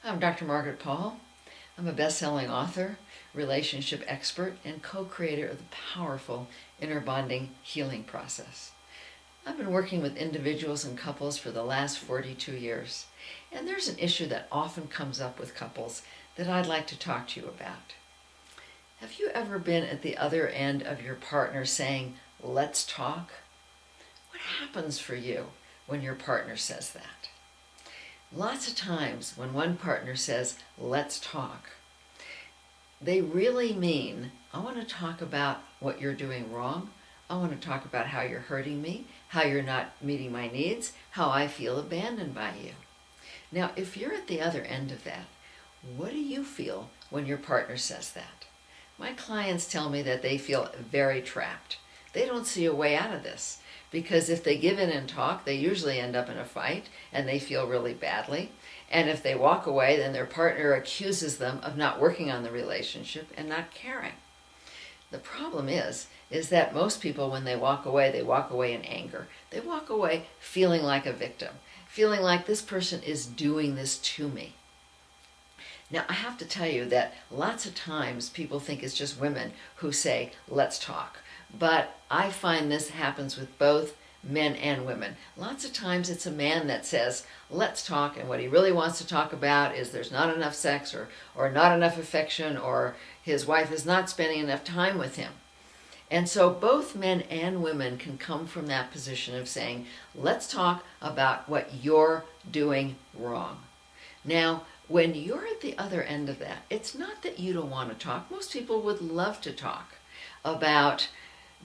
I'm Dr. Margaret Paul. I'm a best-selling author, relationship expert, and co-creator of the powerful inner bonding healing process. I've been working with individuals and couples for the last 42 years, and there's an issue that often comes up with couples that I'd like to talk to you about. Have you ever been at the other end of your partner saying, "Let's talk"? What happens for you when your partner says that? Lots of times when one partner says, "Let's talk," they really mean, I want to talk about what you're doing wrong. I want to talk about how you're hurting me, how you're not meeting my needs, how I feel abandoned by you. Now, if you're at the other end of that, what do you feel when your partner says that? My clients tell me that they feel very trapped. They don't see a way out of this, because if they give in and talk, they usually end up in a fight and they feel really badly. And if they walk away, then their partner accuses them of not working on the relationship and not caring. The problem is that most people, when they walk away in anger. They walk away feeling like a victim, feeling like this person is doing this to me. Now, I have to tell you that lots of times people think it's just women who say, "Let's talk." But I find this happens with both men and women. Lots of times it's a man that says, "Let's talk," and what he really wants to talk about is there's not enough sex or not enough affection, or his wife is not spending enough time with him. And so both men and women can come from that position of saying, "Let's talk about what you're doing wrong." Now, when you're at the other end of that, it's not that you don't want to talk. Most people would love to talk about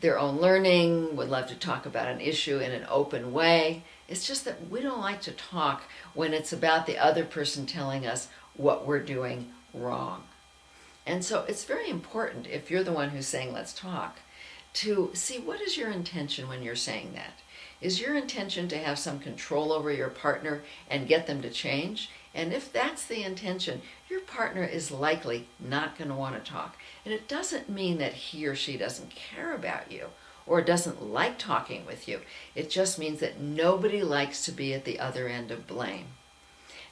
their own learning, would love to talk about an issue in an open way. It's just that we don't like to talk when it's about the other person telling us what we're doing wrong. And so it's very important, if you're the one who's saying "let's talk," to see what is your intention when you're saying that. Is your intention to have some control over your partner and get them to change? And if that's the intention, your partner is likely not going to want to talk. And it doesn't mean that he or she doesn't care about you or doesn't like talking with you. It just means that nobody likes to be at the other end of blame.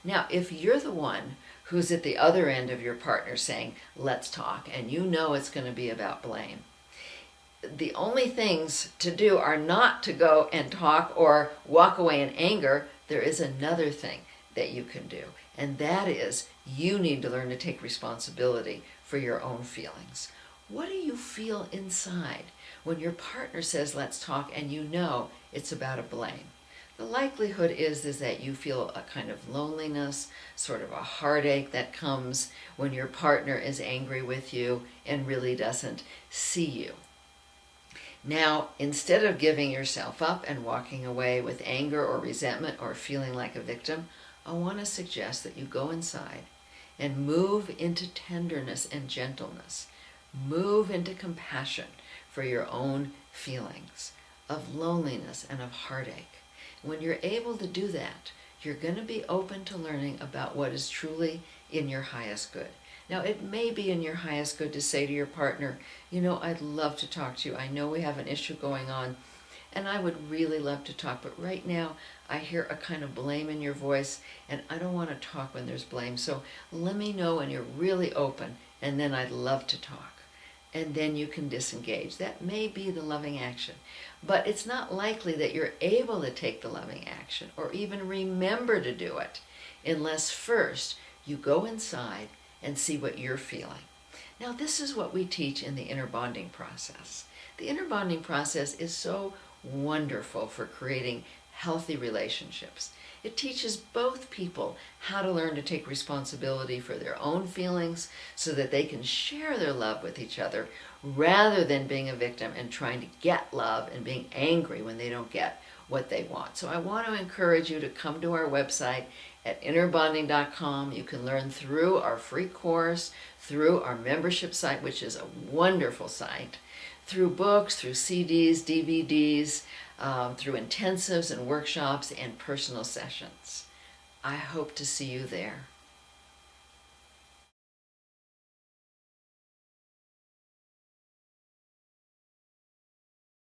Now, if you're the one who's at the other end of your partner saying, "Let's talk," and you know it's going to be about blame, the only things to do are not to go and talk or walk away in anger. There is another thing that you can do, and that is you need to learn to take responsibility for your own feelings. What do you feel inside when your partner says "let's talk" and you know it's about a blame? The likelihood is that you feel a kind of loneliness, sort of a heartache that comes when your partner is angry with you and really doesn't see you. Now, instead of giving yourself up and walking away with anger or resentment or feeling like a victim, I want to suggest that you go inside and move into tenderness and gentleness. Move into compassion for your own feelings of loneliness and of heartache. When you're able to do that, you're going to be open to learning about what is truly in your highest good. Now, it may be in your highest good to say to your partner, "I'd love to talk to you. I know we have an issue going on, and I would really love to talk, but right now I hear a kind of blame in your voice, and I don't want to talk when there's blame. So let me know when you're really open, and then I'd love to talk." And then you can disengage. That may be the loving action, but it's not likely that you're able to take the loving action or even remember to do it unless first you go inside and see what you're feeling. Now, this is what we teach in the inner bonding process. The inner bonding process is so wonderful for creating healthy relationships. It teaches both people how to learn to take responsibility for their own feelings so that they can share their love with each other rather than being a victim and trying to get love and being angry when they don't get what they want. So I want to encourage you to come to our website at innerbonding.com. You can learn through our free course, through our membership site, which is a wonderful site, through books, through CDs, DVDs, through intensives and workshops and personal sessions. I hope to see you there.